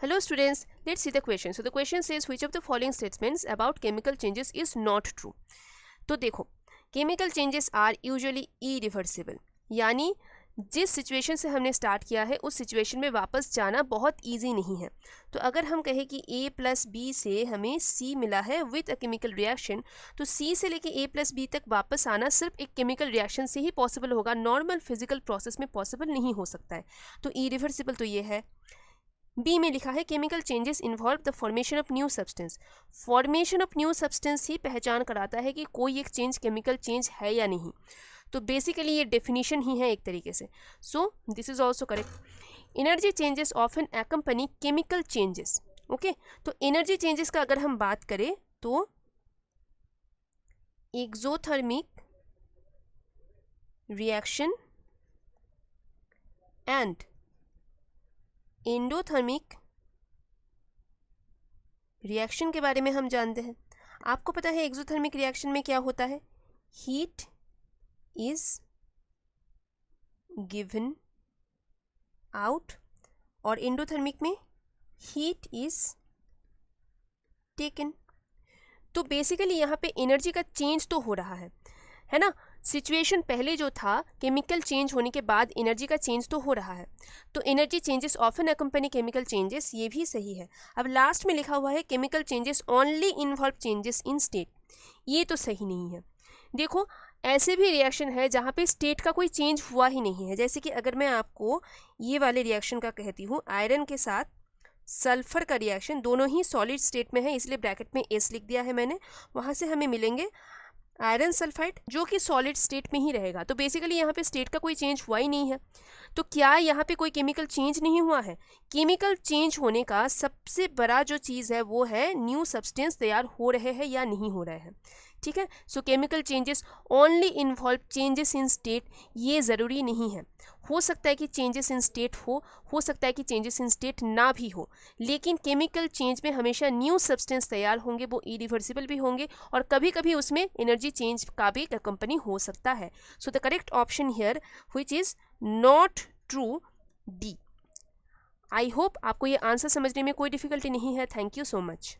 Hello students, let's see the question. So the question says which of the following statements about chemical changes is not true. तो देखो, chemical changes are usually irreversible, यानी जिस situation से हमने start किया है उस situation में वापस जाना बहुत इजी नहीं है. तो अगर हम कहें कि a प्लस बी से हमें c मिला है विथ अ केमिकल रिएक्शन, तो c से लेके a प्लस बी तक वापस आना सिर्फ एक केमिकल रिएक्शन से ही पॉसिबल होगा, नॉर्मल फिजिकल प्रोसेस में पॉसिबल नहीं हो सकता है. तो इरिवर्सिबल तो ये है. बी में लिखा है chemical changes involve the formation of new substance. Formation of new substance ही पहचान कराता है कि कोई एक चेंज केमिकल चेंज है या नहीं. तो बेसिकली ये डेफिनेशन ही है एक तरीके से. So this is also correct. Energy changes often accompany chemical changes. Okay, तो एनर्जी चेंजेस का अगर हम बात करें तो exothermic reaction and endothermic reaction के बारे में हम जानते हैं. आपको पता है एक्सोथर्मिक रिएक्शन में क्या होता है, हीट इज गिवन आउट, और एंडोथर्मिक में हीट इज टेकन. तो बेसिकली यहाँ पे एनर्जी का चेंज तो हो रहा है ना. सिचुएशन पहले जो था केमिकल चेंज होने के बाद एनर्जी का चेंज तो हो रहा है. तो energy changes often accompany chemical changes, ये भी सही है. अब लास्ट में लिखा हुआ है chemical changes only involve changes in state, ये तो सही नहीं है. देखो, ऐसे भी रिएक्शन है जहाँ पे स्टेट का कोई चेंज हुआ ही नहीं है. जैसे कि अगर मैं आपको ये वाले रिएक्शन का कहती हूँ, आयरन के साथ सल्फर का रिएक्शन, दोनों ही सॉलिड स्टेट में है इसलिए ब्रैकेट में एस लिख दिया है मैंने. वहाँ से हमें मिलेंगे आयरन सल्फाइड जो कि सॉलिड स्टेट में ही रहेगा. तो बेसिकली यहाँ पे स्टेट का कोई चेंज हुआ ही नहीं है. तो क्या यहाँ पे कोई केमिकल चेंज नहीं हुआ है? केमिकल चेंज होने का सबसे बड़ा जो चीज़ है वो है न्यू सब्सटेंस तैयार हो रहे हैं या नहीं हो रहे हैं. ठीक है. सो chemical changes only involve changes in state, ये ज़रूरी नहीं है. हो सकता है कि चेंजेस इन स्टेट हो सकता है कि चेंजेस इन स्टेट ना भी हो, लेकिन केमिकल चेंज में हमेशा न्यू सब्सटेंस तैयार होंगे, वो इरिवर्सिबल भी होंगे, और कभी कभी उसमें एनर्जी चेंज का भी कंपनी हो सकता है. So the correct option here which is not true, D. I hope आपको ये आंसर समझने में कोई डिफिकल्टी नहीं है. Thank you so much.